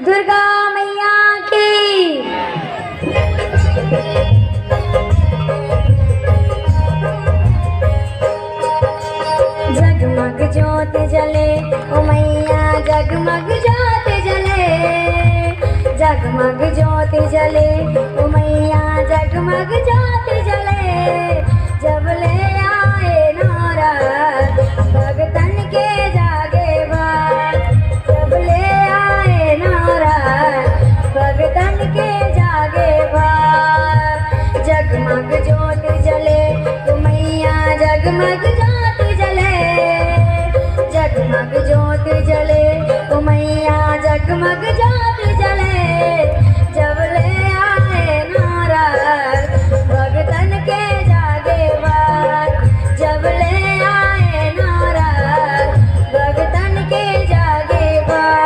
दुर्गा मैया की। जगमग ज्योत जले ओ मैया, जगमग ज्योत जले, जगमग ज्योत जले ओ मैया, जगमग ज्योत जले। जब ले आए नौरात भगतन के जागे बार, जब ले आए नौरात भगतन के जागे बार। जगमग ज्योत जले ओ मैया, जगमग ज्योत जले, जगमग ज्योत जले ओ मैया, जगमग ज्योत जले। जब ले आए नौरात भगतन के जागे बार, जब ले आए नौरात भगतन के जागे बार।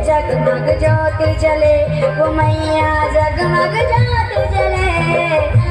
जगमग ज्योत जले ओ मैया, जगमग ज्योत जले।